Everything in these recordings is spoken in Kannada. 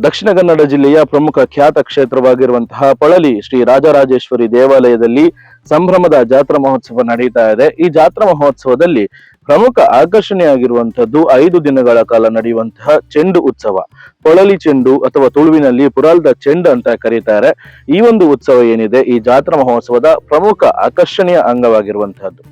ದಕ್ಷಿಣ ಕನ್ನಡ ಜಿಲ್ಲೆಯ ಪ್ರಮುಖ ಖ್ಯಾತ ಕ್ಷೇತ್ರವಾಗಿರುವಂತಹ ಪಳಲಿ ಶ್ರೀ ರಾಜರಾಜೇಶ್ವರಿ ದೇವಾಲಯದಲ್ಲಿ ಸಂಭ್ರಮದ ಜಾತ್ರಾ ಮಹೋತ್ಸವ ನಡೀತಾ ಇದೆ. ಈ ಜಾತ್ರಾ ಮಹೋತ್ಸವದಲ್ಲಿ ಪ್ರಮುಖ ಆಕರ್ಷಣೆಯಾಗಿರುವಂತದ್ದು 5 ದಿನಗಳ ಕಾಲ ನಡೆಯುವಂತಹ ಚೆಂಡು ಉತ್ಸವ. ಪೊಳಲಿ ಚೆಂಡು ಅಥವಾ ತುಳುವಿನಲ್ಲಿ ಪುರಾಲ್ದ ಚೆಂಡು ಅಂತ ಕರೀತಾರೆ. ಈ ಒಂದು ಉತ್ಸವ ಏನಿದೆ ಈ ಜಾತ್ರಾ ಮಹೋತ್ಸವದ ಪ್ರಮುಖ ಆಕರ್ಷಣೆಯ ಅಂಗವಾಗಿರುವಂತಹದ್ದು.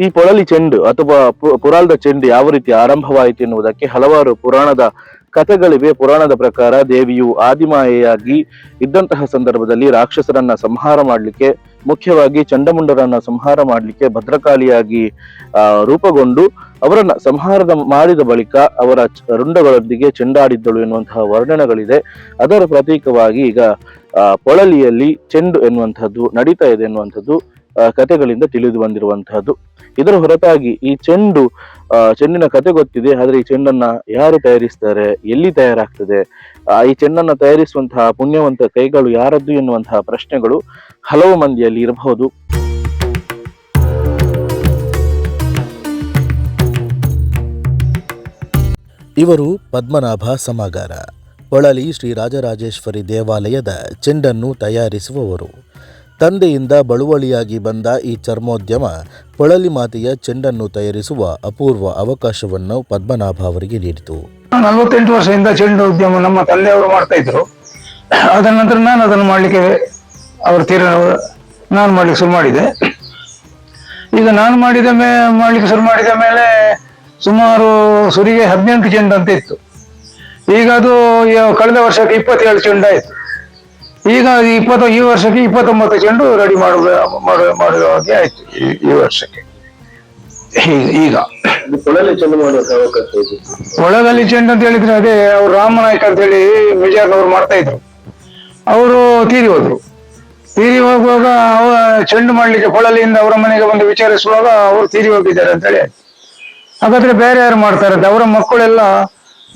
ಈ ಪೊಳಲಿ ಚೆಂಡು ಅಥವಾ ಪುರಾಲ್ದ ಚೆಂಡು ಯಾವ ರೀತಿ ಆರಂಭವಾಯಿತು ಎನ್ನುವುದಕ್ಕೆ ಹಲವಾರು ಪುರಾಣದ ಕಥೆಗಳಿವೆ. ಪುರಾಣದ ಪ್ರಕಾರ ದೇವಿಯು ಆದಿಮಾಯೆಯಾಗಿ ಇದ್ದಂತಹ ಸಂದರ್ಭದಲ್ಲಿ ರಾಕ್ಷಸರನ್ನ ಸಂಹಾರ ಮಾಡಲಿಕ್ಕೆ, ಮುಖ್ಯವಾಗಿ ಚಂಡಮುಂಡರನ್ನ ಸಂಹಾರ ಮಾಡಲಿಕ್ಕೆ ಭದ್ರಕಾಳಿಯಾಗಿ ರೂಪುಗೊಂಡು ಅವರನ್ನ ಸಂಹಾರ ಮಾಡಿದ ಬಳಿಕ ಅವರ ರುಂಡಗಳೊಂದಿಗೆ ಚೆಂಡಾಡಿದ್ದಳು ಎನ್ನುವಂತಹ ವರ್ಣನೆಗಳಿದೆ. ಅದರ ಪ್ರತೀಕವಾಗಿ ಈಗ ಪೊಳಲಿಯಲ್ಲಿ ಚೆಂಡು ಎನ್ನುವಂಥದ್ದು ನಡೀತಾ ಇದೆ ಎನ್ನುವಂಥದ್ದು ಕಥೆಗಳಿಂದ ತಿಳಿದು ಬಂದಿರುವಂತಹದ್ದು. ಇದರ ಹೊರತಾಗಿ ಈ ಚೆಂಡಿನ ಕತೆ ಗೊತ್ತಿದೆ, ಆದ್ರೆ ಈ ಚೆಂಡನ್ನ ಯಾರು ತಯಾರಿಸ್ತಾರೆ, ಎಲ್ಲಿ ತಯಾರಾಗ್ತದೆ, ಈ ಚೆಂಡನ್ನ ತಯಾರಿಸುವಂತಹ ಪುಣ್ಯವಂತ ಕೈಗಳು ಯಾರದ್ದು ಎನ್ನುವಂತಹ ಪ್ರಶ್ನೆಗಳು ಹಲವು ಮಂದಿಯಲ್ಲಿ ಇರಬಹುದು. ಇವರು ಪದ್ಮನಾಭ ಸಮಗಾರ, ಪೊಳಲಿ ಶ್ರೀ ರಾಜರಾಜೇಶ್ವರಿ ದೇವಾಲಯದ ಚೆಂಡನ್ನು ತಯಾರಿಸುವವರು. ತಂದೆಯಿಂದ ಬಳುವಳಿಯಾಗಿ ಬಂದ ಈ ಚರ್ಮೋದ್ಯಮ ಪೊಳಲಿ ಮಾತೆಯ ಚೆಂಡನ್ನು ತಯಾರಿಸುವ ಅಪೂರ್ವ ಅವಕಾಶವನ್ನು ಪದ್ಮನಾಭ ಅವರಿಗೆ ನೀಡಿತು. 48 ವರ್ಷದಿಂದ ಚೆಂಡು ಉದ್ಯಮ ನಮ್ಮ ತಂದೆಯವರು ಮಾಡ್ತಾ ಇದ್ರು. ಅದರ ನಂತರ ನಾನು ಅದನ್ನು ಮಾಡ್ಲಿಕ್ಕೆ ನಾನು ಮಾಡ್ಲಿಕ್ಕೆ ಶುರು ಮಾಡಿದೆ. ಈಗ ನಾನು ಮಾಡ್ಲಿಕ್ಕೆ ಶುರು ಮಾಡಿದ ಮೇಲೆ ಸುಮಾರು ಸುರಿಗೆ 18 ಚೆಂಡು ಅಂತ ಇತ್ತು. ಈಗ ಅದು ಕಳೆದ ವರ್ಷಕ್ಕೆ 27 ಚೆಂಡು ಆಯ್ತು. ಈಗ ಈ ವರ್ಷಕ್ಕೆ 29 ಚೆಂಡು ರೆಡಿ ಮಾಡುವ ಹಾಗೆ ಆಯ್ತು ಈ ವರ್ಷಕ್ಕೆ. ಈಗ ಒಳಗಲ್ಲಿ ಚೆಂಡು ಅಂತ ಹೇಳಿದ್ರೆ ಅದೇ ಅವ್ರು ರಾಮನಾಯ್ಕ ಅಂತ ಹೇಳಿ ಮೆಜಾರ್ನವ್ರು ಮಾಡ್ತಾ ಇದ್ರು. ಅವರು ತೀರಿ ಹೋಗುವಾಗ ಚೆಂಡು ಮಾಡ್ಲಿಕ್ಕೆ ಕೊಳಲಿಯಿಂದ ಅವರ ಮನೆಗೆ ಬಂದು ವಿಚಾರಿಸುವಾಗ ಅವರು ತೀರಿ ಹೋಗಿದ್ದಾರೆ ಅಂತ ಹೇಳಿ. ಹಾಗಾದ್ರೆ ಬೇರೆ ಯಾರು ಮಾಡ್ತಾರೆ ಅಂತ ಅವರ ಮಕ್ಕಳೆಲ್ಲ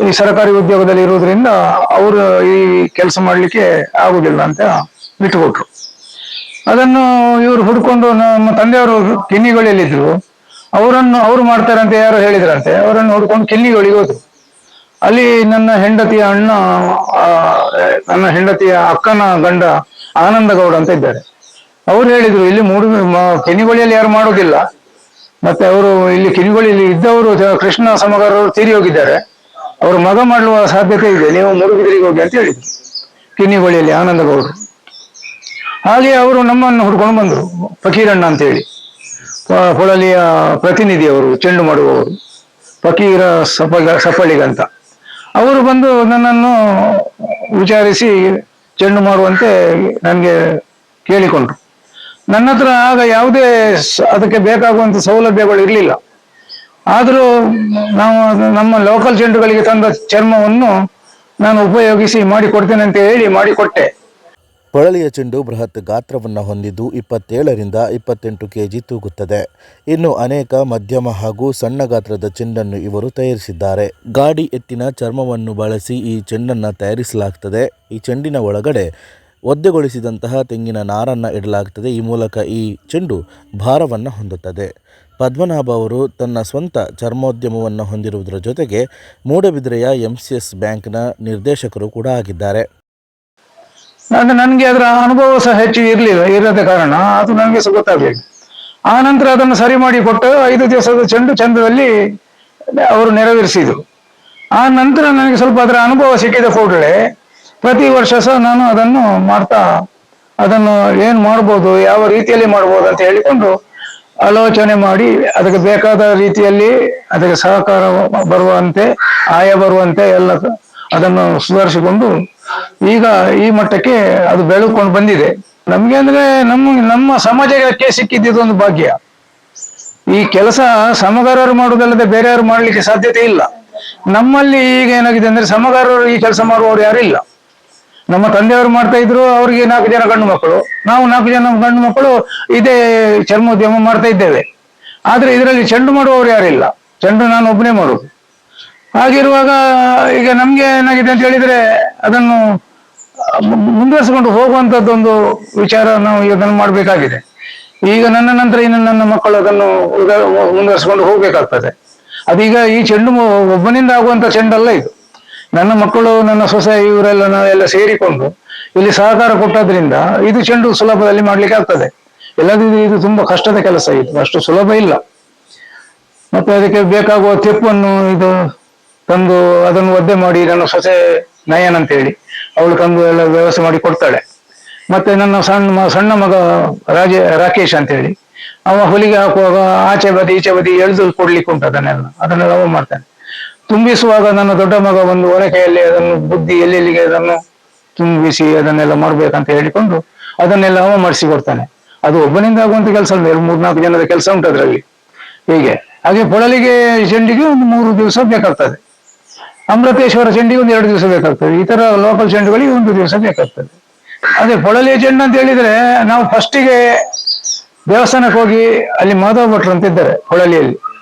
ಈ ಸರ್ಕಾರಿ ಉದ್ಯೋಗದಲ್ಲಿ ಇರುವುದರಿಂದ ಅವರು ಈ ಕೆಲಸ ಮಾಡ್ಲಿಕ್ಕೆ ಆಗುದಿಲ್ಲ ಅಂತ ಬಿಟ್ಟುಕೊಟ್ರು. ಅದನ್ನು ಇವರು ಹುಡ್ಕೊಂಡು ನಮ್ಮ ತಂದೆಯವರು ಕಿನ್ನಿಗಳಿದ್ರು, ಅವರು ಮಾಡ್ತಾರೆ ಅಂತ ಯಾರು ಹೇಳಿದ್ರಂತೆ. ಅವರನ್ನು ಹುಡ್ಕೊಂಡು ಕಿನ್ನಿಗಳಿಗೆ ಹೋದ್ರು. ಅಲ್ಲಿ ನನ್ನ ಹೆಂಡತಿಯ ಅಕ್ಕನ ಗಂಡ ಆನಂದ ಗೌಡ ಅಂತ ಇದ್ದಾರೆ. ಅವ್ರು ಹೇಳಿದ್ರು, ಇಲ್ಲಿ ಕಿನ್ನಿಗಳಿಯಲ್ಲಿ ಯಾರು ಮಾಡೋದಿಲ್ಲ, ಮತ್ತೆ ಅವರು ಇಲ್ಲಿ ಕಿನ್ನಿಗಳಿಯಲ್ಲಿ ಇದ್ದವರು ಕೃಷ್ಣ ಸಮಗಾರರು ತೀರಿ ಹೋಗಿದ್ದಾರೆ, ಅವರು ಮಗ ಮಾಡುವ ಸಾಧ್ಯತೆ ಇದೆ, ನೀವು ಮುರುಗಿದ್ರಿಗೆ ಹೋಗಿ ಅಂತ ಹೇಳಿದ್ರು ಕಿನ್ನಿಗೋಳಿಯಲ್ಲಿ ಆನಂದ ಗೌಡರು. ಹಾಗೆ ಅವರು ನಮ್ಮನ್ನು ಹುಡ್ಕೊಂಡು ಬಂದರು. ಫಕೀರಣ್ಣ ಅಂತ ಹೇಳಿ ಪೊಳಲಿಯ ಪ್ರತಿನಿಧಿ, ಅವರು ಚೆಂಡು ಮಾಡುವವರು, ಫಕೀರ ಸಫಳಿಗಂತ. ಅವರು ಬಂದು ನನ್ನನ್ನು ವಿಚಾರಿಸಿ ಚೆಂಡು ಮಾಡುವಂತೆ ನನಗೆ ಕೇಳಿಕೊಂಡ್ರು. ನನ್ನ ಹತ್ರ ಆಗ ಯಾವುದೇ ಅದಕ್ಕೆ ಬೇಕಾಗುವಂತ ಸೌಲಭ್ಯಗಳು ಇರಲಿಲ್ಲ. ಆದರೂ ನಾವು ನಮ್ಮ ಲೋಕಲ್ ಚೆಂಡುಗಳಿಗೆ ತಂದ ಚರ್ಮವನ್ನು ನಾನು ಉಪಯೋಗಿಸಿ ಮಾಡಿಕೊಡ್ತೇನೆ ಅಂತ ಹೇಳಿ ಮಾಡಿಕೊಟ್ಟೆ. ಪೊಳಲಿಯ ಚೆಂಡು ಬೃಹತ್ ಗಾತ್ರವನ್ನು ಹೊಂದಿದ್ದು 27ರಿಂದ 28 kg ತೂಗುತ್ತದೆ. ಇನ್ನು ಅನೇಕ ಮಧ್ಯಮ ಹಾಗೂ ಸಣ್ಣ ಗಾತ್ರದ ಚೆಂಡನ್ನು ಇವರು ತಯಾರಿಸಿದ್ದಾರೆ. ಗಾಡಿ ಎತ್ತಿನ ಚರ್ಮವನ್ನು ಬಳಸಿ ಈ ಚೆಂಡನ್ನು ತಯಾರಿಸಲಾಗ್ತದೆ. ಈ ಚೆಂಡಿನ ಒಳಗಡೆ ಒದ್ದೆಗೊಳಿಸಿದಂತಹ ತೆಂಗಿನ ನಾರನ್ನು ಇಡಲಾಗ್ತದೆ. ಈ ಮೂಲಕ ಈ ಚೆಂಡು ಭಾರವನ್ನು ಹೊಂದುತ್ತದೆ. ಪದ್ಮನಾಭ ಅವರು ತನ್ನ ಸ್ವಂತ ಚರ್ಮೋದ್ಯಮವನ್ನು ಹೊಂದಿರುವುದರ ಜೊತೆಗೆ ಮೂಡಬಿದ್ರೆಯ MCS ಬ್ಯಾಂಕ್ನ ನಿರ್ದೇಶಕರು ಕೂಡ ಆಗಿದ್ದಾರೆ. ನನಗೆ ಅದರ ಅನುಭವ ಸಹ ಹೆಚ್ಚು ಇರದ ಕಾರಣ ಅದು ನನಗೆ ಸಹ ಗೊತ್ತಾಗಬೇಕು. ಆ ನಂತರ ಅದನ್ನು ಸರಿ ಮಾಡಿ ಕೊಟ್ಟು 5 ದಿವಸದ ಚೆಂಡು ಚಂದದಲ್ಲಿ ಅವರು ನೆರವೇರಿಸಿದರು. ಆ ನಂತರ ನನಗೆ ಸ್ವಲ್ಪ ಅದರ ಅನುಭವ ಸಿಕ್ಕಿದ ಕೂಡಲೇ ಪ್ರತಿ ವರ್ಷ ಸಹ ನಾನು ಅದನ್ನು ಮಾಡ್ತಾ ಅದನ್ನು ಏನು ಮಾಡ್ಬೋದು, ಯಾವ ರೀತಿಯಲ್ಲಿ ಮಾಡ್ಬೋದು ಅಂತ ಹೇಳಿಕೊಂಡು ಆಲೋಚನೆ ಮಾಡಿ ಅದಕ್ಕೆ ಬೇಕಾದ ರೀತಿಯಲ್ಲಿ ಅದಕ್ಕೆ ಸಹಕಾರ ಬರುವಂತೆ, ಆಯ ಬರುವಂತೆ ಎಲ್ಲ ಅದನ್ನು ಸುಧಾರಿಸಿಕೊಂಡು ಈಗ ಈ ಮಟ್ಟಕ್ಕೆ ಅದು ಬೆಳೆದುಕೊಂಡು ಬಂದಿದೆ. ನಮ್ಗೆ ಅಂದ್ರೆ ನಮ್ಮ ಸಮಾಜಕ್ಕೆ ಸಿಕ್ಕಿದ್ದೊಂದು ಭಾಗ್ಯ. ಈ ಕೆಲಸ ಸಮಗಾರರು ಮಾಡುವುದಲ್ಲದೆ ಬೇರೆ ಯಾರು ಮಾಡ್ಲಿಕ್ಕೆ ಸಾಧ್ಯತೆ ಇಲ್ಲ. ನಮ್ಮಲ್ಲಿ ಈಗ ಏನಾಗಿದೆ ಅಂದ್ರೆ ಸಮಗಾರರು ಈ ಕೆಲಸ ಮಾಡುವವರು ಯಾರಿಲ್ಲ. ನಮ್ಮ ತಂದೆಯವರು ಮಾಡ್ತಾ ಇದ್ರು, ಅವರಿಗೆ 4 ಜನ ಗಂಡು ಮಕ್ಕಳು, ನಾವು 4 ಜನ ಗಂಡು ಮಕ್ಕಳು ಇದೇ ಚರ್ಮೋದ್ಯಮ ಮಾಡ್ತಾ ಇದ್ದೇವೆ. ಆದ್ರೆ ಇದರಲ್ಲಿ ಚೆಂಡು ಮಾಡುವವರು ಯಾರಿಲ್ಲ, ಚೆಂಡು ನಾನು ಒಬ್ಬನೇ ಮಾಡುದು. ಹಾಗಿರುವಾಗ ಈಗ ನಮ್ಗೆ ಏನಾಗಿದೆ ಅಂತ ಹೇಳಿದ್ರೆ ಅದನ್ನು ಮುಂದುವರಿಸಿಕೊಂಡು ಹೋಗುವಂತದ್ದೊಂದು ವಿಚಾರ ನಾವು ಇದನ್ನು ಮಾಡಬೇಕಾಗಿದೆ. ಈಗ ನನ್ನ ನಂತರ ಇನ್ನು ನನ್ನ ಮಕ್ಕಳು ಅದನ್ನು ಮುಂದುವರಿಸಿಕೊಂಡು ಹೋಗ್ಬೇಕಾಗ್ತದೆ. ಅದೀಗ ಈ ಚೆಂಡು ಒಬ್ಬನಿಂದ ಆಗುವಂತ ಚೆಂಡಲ್ಲ ಇದು. ನನ್ನ ಮಕ್ಕಳು, ನನ್ನ ಸೊಸೆ, ಇವರೆಲ್ಲ ನಾವೆಲ್ಲ ಸೇರಿಕೊಂಡು ಇಲ್ಲಿ ಸಹಕಾರ ಕೊಟ್ಟದ್ರಿಂದ ಇದು ಚೆಂಡು ಸುಲಭದಲ್ಲಿ ಮಾಡ್ಲಿಕ್ಕೆ ಆಗ್ತದೆ. ಎಲ್ಲದಿದ್ದು ಇದು ತುಂಬಾ ಕಷ್ಟದ ಕೆಲಸ, ಇದು ಅಷ್ಟು ಸುಲಭ ಇಲ್ಲ. ಮತ್ತೆ ಅದಕ್ಕೆ ಬೇಕಾಗುವ ತೆಪ್ಪನ್ನು ಇದು ತಂದು ಅದನ್ನು ಒದ್ದೆ ಮಾಡಿ ನನ್ನ ಸೊಸೆ ನಯನ್ ಅಂತ ಹೇಳಿ ಅವಳು ತಂದು ಎಲ್ಲ ವ್ಯವಸ್ಥೆ ಮಾಡಿ ಕೊಡ್ತಾಳೆ. ಮತ್ತೆ ನನ್ನ ಸಣ್ಣ ಮಗ ರಾಕೇಶ್ ಅಂತ ಹೇಳಿ ಅವ ಹೊಲಿಗೆ ಹಾಕುವಾಗ ಆಚೆ ಬದಿ ಈಚೆ ಬದಿ ಎಳೆದು ಕೊಡ್ಲಿಕ್ಕೆ ಉಂಟು, ಅದನ್ನೆಲ್ಲ ಅವ ಮಾಡ್ತಾನೆ. ತುಂಬಿಸುವಾಗ ನನ್ನ ದೊಡ್ಡ ಮಗ ಒಂದು ಒನಕೆಯಲ್ಲಿ ಅದನ್ನು ಬುದ್ಧಿ ಎಲ್ಲೆಲ್ಲಿಗೆ ಅದನ್ನು ತುಂಬಿಸಿ ಅದನ್ನೆಲ್ಲ ಮಾಡ್ಬೇಕಂತ ಹೇಳಿಕೊಂಡು ಅದನ್ನೆಲ್ಲ ಅವ ಮಾಡಿಸಿ ಕೊಡ್ತಾನೆ. ಅದು ಒಬ್ಬನಿಂದ ಆಗುವಂತ ಕೆಲಸ ಅಲ್ಲ, 3-4 ಜನದ ಕೆಲಸ ಉಂಟು ಅದರಲ್ಲಿ. ಹೀಗೆ ಹಾಗೆ ಪೊಳಲಿಗೆ ಚೆಂಡಿಗೆ ಒಂದು 3 ದಿವಸ ಬೇಕಾಗ್ತದೆ. ಅಮೃತೇಶ್ವರ ಚೆಂಡಿಗೆ ಒಂದು 2 ದಿವಸ ಬೇಕಾಗ್ತದೆ. ಈ ತರ ಲೋಕಲ್ ಚೆಂಡುಗಳಿಗೆ 1 ದಿವಸ ಬೇಕಾಗ್ತದೆ. ಅದೇ ಪೊಳಲಿಯ ಚೆಂಡು ಅಂತ ಹೇಳಿದ್ರೆ ನಾವು ಫಸ್ಟಿಗೆ ದೇವಸ್ಥಾನಕ್ಕೆ ಹೋಗಿ ಅಲ್ಲಿ ಮಾಧವ ಭಟ್ರು ಅಂತ ಇದ್ದಾರೆ ಪೊಳಲಿಯಲ್ಲಿ,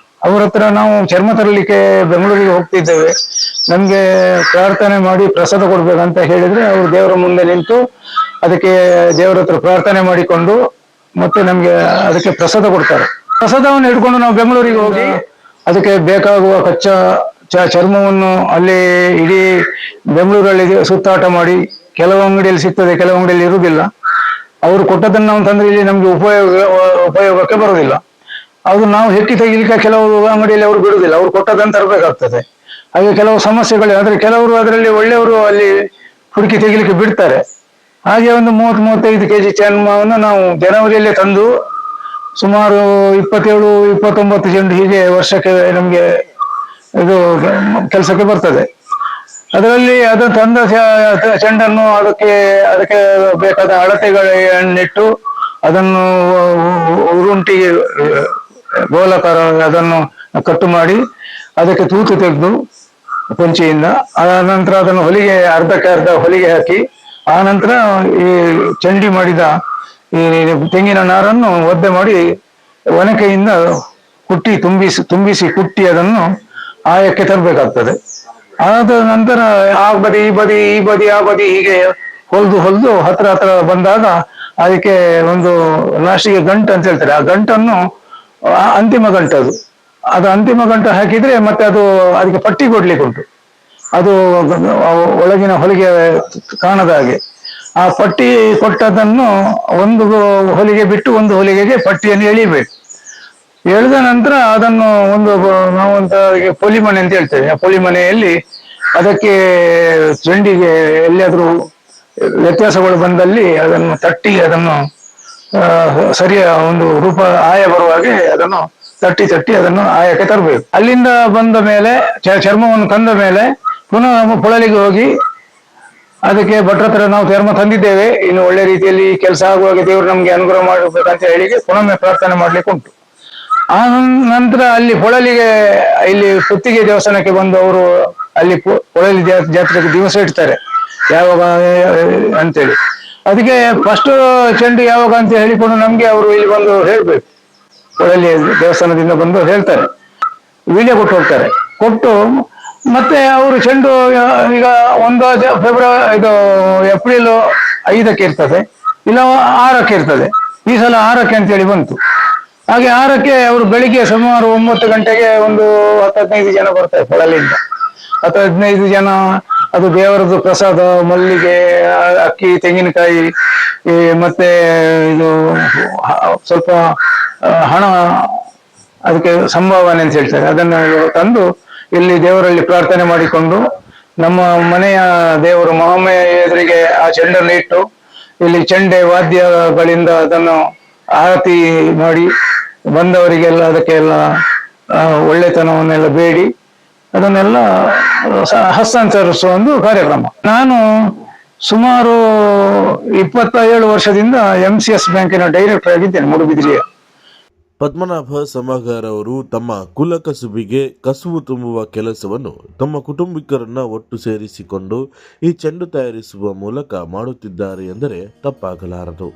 ಅವ್ರ ಹತ್ರ ನಾವು ಚರ್ಮ ತರಲಿಕ್ಕೆ ಬೆಂಗಳೂರಿಗೆ ಹೋಗ್ತಿದ್ದೇವೆ. ನಮ್ಗೆ ಪ್ರಾರ್ಥನೆ ಮಾಡಿ ಪ್ರಸಾದ ಕೊಡ್ಬೇಕಂತ ಹೇಳಿದ್ರೆ ಅವರು ದೇವರ ಮುಂದೆ ನಿಂತು ಅದಕ್ಕೆ ದೇವರ ಹತ್ರ ಪ್ರಾರ್ಥನೆ ಮಾಡಿಕೊಂಡು ಮತ್ತೆ ನಮ್ಗೆ ಅದಕ್ಕೆ ಪ್ರಸಾದ ಕೊಡ್ತಾರೆ. ಪ್ರಸಾದವನ್ನು ಹಿಡ್ಕೊಂಡು ನಾವು ಬೆಂಗಳೂರಿಗೆ ಹೋಗಿ ಅದಕ್ಕೆ ಬೇಕಾಗುವ ಕಚ್ಚಾ ಚರ್ಮವನ್ನು ಅಲ್ಲಿ ಇಡೀ ಬೆಂಗಳೂರಲ್ಲಿ ಸುತ್ತಾಟ ಮಾಡಿ, ಕೆಲವು ಅಂಗಡಿಯಲ್ಲಿ ಸಿಗ್ತದೆ, ಕೆಲವು ಅಂಗಡಿಯಲ್ಲಿ ಇರುವುದಿಲ್ಲ. ಅವರು ಕೊಟ್ಟದನ್ನು ನಾವು ತಂದ್ರೆ ಇಲ್ಲಿ ನಮ್ಗೆ ಉಪಯೋಗಕ್ಕೆ ಬರುವುದಿಲ್ಲ. ಅದು ನಾವು ಹೆಕ್ಕಿ ತೆಗಿಲಿಕ್ಕೆ ಕೆಲವು ಅಂಗಡಿಯಲ್ಲಿ ಅವರು ಬಿಡುವುದಿಲ್ಲ, ಅವ್ರು ಕೊಟ್ಟದನ್ನು ತರಬೇಕಾಗ್ತದೆ. ಹಾಗೆ ಕೆಲವು ಸಮಸ್ಯೆಗಳು, ಆದ್ರೆ ಕೆಲವರು ಅದರಲ್ಲಿ ಒಳ್ಳೆಯವರು ಅಲ್ಲಿ ಹುಡುಕಿ ತೆಗಿಲಿಕ್ಕೆ ಬಿಡ್ತಾರೆ. ಹಾಗೆ ಒಂದು 30-35 kg ಚರ್ಮವನ್ನು ನಾವು ಜನವರಿಯಲ್ಲೇ ತಂದು ಸುಮಾರು 27-29 ಚೆಂಡು ಹೀಗೆ ವರ್ಷಕ್ಕೆ ನಮ್ಗೆ ಇದು ಕೆಲಸಕ್ಕೆ ಬರ್ತದೆ. ಅದರಲ್ಲಿ ಅದು ತಂದ ಚೆಂಡನ್ನು ಅದಕ್ಕೆ ಬೇಕಾದ ಅಳತೆಗಳನ್ನಿಟ್ಟು ಅದನ್ನು ಉರುಂಟಿಗೆ ಗೋಲಕಾರ ಅದನ್ನು ಕಟ್ಟು ಮಾಡಿ ಅದಕ್ಕೆ ತೂತು ತೆಗೆದು ಪಂಚೆಯಿಂದ ಆ ನಂತರ ಅದನ್ನು ಹೊಲಿಗೆ ಅರ್ಧಕ್ಕೆ ಅರ್ಧ ಹೊಲಿಗೆ ಹಾಕಿ ಆ ನಂತರ ಈ ಚಂಡಿ ಮಾಡಿದ ಈ ತೆಂಗಿನ ನಾರನ್ನು ಒದ್ದೆ ಮಾಡಿ ಒನಕೆಯಿಂದ ತುಂಬಿಸಿ ಕುಟ್ಟಿ ಅದನ್ನು ಆಯಕ್ಕೆ ತರಬೇಕಾಗ್ತದೆ. ಆದ ನಂತರ ಆ ಬದಿ ಈ ಬದಿ ಆ ಬದಿ ಹೀಗೆ ಹೊಲ್ದು ಹತ್ರ ಬಂದಾಗ ಅದಕ್ಕೆ ಒಂದು ಲಾಸ್ಟಿಗೆ ಗಂಟು ಅಂತ ಹೇಳ್ತಾರೆ. ಆ ಗಂಟನ್ನು ಅಂತಿಮ ಗಂಟು, ಅದು ಅಂತಿಮ ಗಂಟು ಹಾಕಿದ್ರೆ ಮತ್ತೆ ಅದು ಅದಕ್ಕೆ ಪಟ್ಟಿ ಕೊಡ್ಲಿಕ್ಕೆ ಉಂಟು. ಅದು ಒಳಗಿನ ಹೊಲಿಗೆ ಕಾಣದ ಹಾಗೆ ಆ ಪಟ್ಟಿ ಕೊಟ್ಟದನ್ನು ಒಂದು ಹೊಲಿಗೆ ಬಿಟ್ಟು ಒಂದು ಹೊಲಿಗೆಗೆ ಪಟ್ಟಿಯನ್ನು ಎಳಿಬೇಕು. ಎಳೆದ ನಂತರ ಅದನ್ನು ನಾವೊಂದು ಪೊಲಿಮನೆ ಅಂತ ಹೇಳ್ತೇವೆ. ಆ ಪೊಲಿಮನೆಯಲ್ಲಿ ಅದಕ್ಕೆ ಚೆಂಡಿಗೆ ಎಲ್ಲಿಯಾದ್ರೂ ವ್ಯತ್ಯಾಸಗಳು ಬಂದಲ್ಲಿ ಅದನ್ನು ತಟ್ಟಿ ಅದನ್ನು ಸರಿಯ ಒಂದು ರೂಪ ಆಯ ಬರುವ ಹಾಗೆ ಅದನ್ನು ತಟ್ಟಿ ಅದನ್ನು ಆಯಕ್ಕೆ ತರಬೇಕು. ಅಲ್ಲಿಂದ ಬಂದ ಮೇಲೆ ಚರ್ಮವನ್ನು ತಂದ ಮೇಲೆ ಪುನಃ ಪೊಳಲಿಗೆ ಹೋಗಿ ಅದಕ್ಕೆ ಭಟ್ರ ಹತ್ರ ನಾವು ಚರ್ಮ ತಂದಿದ್ದೇವೆ, ಇನ್ನು ಒಳ್ಳೆ ರೀತಿಯಲ್ಲಿ ಕೆಲಸ ಆಗುವಾಗ ದೇವರು ನಮ್ಗೆ ಅನುಗ್ರಹ ಮಾಡಬೇಕಂತ ಹೇಳಿ ಪುನಃ ಪ್ರಾರ್ಥನೆ ಮಾಡ್ಲಿಕ್ಕೆ ಉಂಟು. ಆ ನಂತರ ಅಲ್ಲಿ ಪೊಳಲಿಗೆ ಇಲ್ಲಿ ಕುತ್ತಿಗೆ ದೇವಸ್ಥಾನಕ್ಕೆ ಬಂದು ಅವರು ಅಲ್ಲಿ ಪೊಳಲಿ ಜಾತ್ರೆಗೆ ದಿವಸ ಇಡ್ತಾರೆ ಯಾವಾಗ ಅಂತೇಳಿ. ಅದಕ್ಕೆ ಫಸ್ಟ್ ಚೆಂಡು ಯಾವಾಗ ಅಂತ ಹೇಳಿಕೊಂಡು ನಮ್ಗೆ ಅವರು ಇಲ್ಲಿ ಬಂದು ಹೇಳ್ಬೇಕು. ಪೊಳಲಿ ದೇವಸ್ಥಾನದಿಂದ ಬಂದು ಹೇಳ್ತಾರೆ, ವಿಡಿಯೋ ಕೊಟ್ಟು ಹೋಗ್ತಾರೆ. ಕೊಟ್ಟು ಮತ್ತೆ ಅವರು ಚೆಂಡು ಈಗ ಒಂದು ಏಪ್ರಿಲ್ 5ಕ್ಕೆ ಇರ್ತದೆ, ಇಲ್ಲ 6ಕ್ಕೆ ಇರ್ತದೆ. ಈ ಸಲ 6ಕ್ಕೆ ಅಂತೇಳಿ ಬಂತು. ಹಾಗೆ 6ಕ್ಕೆ ಅವರು ಬೆಳಿಗ್ಗೆ ಸುಮಾರು 9 ಗಂಟೆಗೆ ಒಂದು 10-15 ಜನ ಬರ್ತಾರೆ ಪೊಳಲಿಯಿಂದ. 10-15 ಜನ ಅದು ದೇವರದ್ದು ಪ್ರಸಾದ, ಮಲ್ಲಿಗೆ, ಅಕ್ಕಿ, ತೆಂಗಿನಕಾಯಿ, ಮತ್ತೆ ಇದು ಸ್ವಲ್ಪ ಹಣ, ಅದಕ್ಕೆ ಸಂಭಾವನೆ ಅಂತ ಹೇಳ್ತಾರೆ, ಅದನ್ನು ತಂದು ಇಲ್ಲಿ ದೇವರಲ್ಲಿ ಪ್ರಾರ್ಥನೆ ಮಾಡಿಕೊಂಡು ನಮ್ಮ ಮನೆಯ ದೇವರು ಮಹಾಮಯ ಎದುರಿಗೆ ಆ ಚೆಂಡನ್ನು ಇಟ್ಟು ಇಲ್ಲಿ ಚೆಂಡೆ ವಾದ್ಯಗಳಿಂದ ಅದನ್ನು ಆರತಿ ಮಾಡಿ ಬಂದವರಿಗೆಲ್ಲ ಅದಕ್ಕೆಲ್ಲ ಒಳ್ಳೆತನವನ್ನೆಲ್ಲ ಬೇಡಿ ಅದನ್ನೆಲ್ಲ ಹಸ್ತಾಂತರಿಸುವ ಒಂದು ಕಾರ್ಯಕ್ರಮ. ನಾನು ಸುಮಾರು 27 ವರ್ಷದಿಂದ MCS ಬ್ಯಾಂಕಿನ ಡೈರೆಕ್ಟರ್ ಆಗಿದ್ದೇನೆ ಮೂಡುಬಿದಿರೆಯ. ಪದ್ಮನಾಭ ಸಮಗಾರ್ ಅವರು ತಮ್ಮ ಕುಲಕಸುಬಿಗೆ ಕಸುಬು ತುಂಬುವ ಕೆಲಸವನ್ನು ತಮ್ಮ ಕುಟುಂಬಿಕರನ್ನ ಒಟ್ಟು ಸೇರಿಸಿಕೊಂಡು ಈ ಚೆಂಡು ತಯಾರಿಸುವ ಮೂಲಕ ಮಾಡುತ್ತಿದ್ದಾರೆ ಎಂದರೆ ತಪ್ಪಾಗಲಾರದು.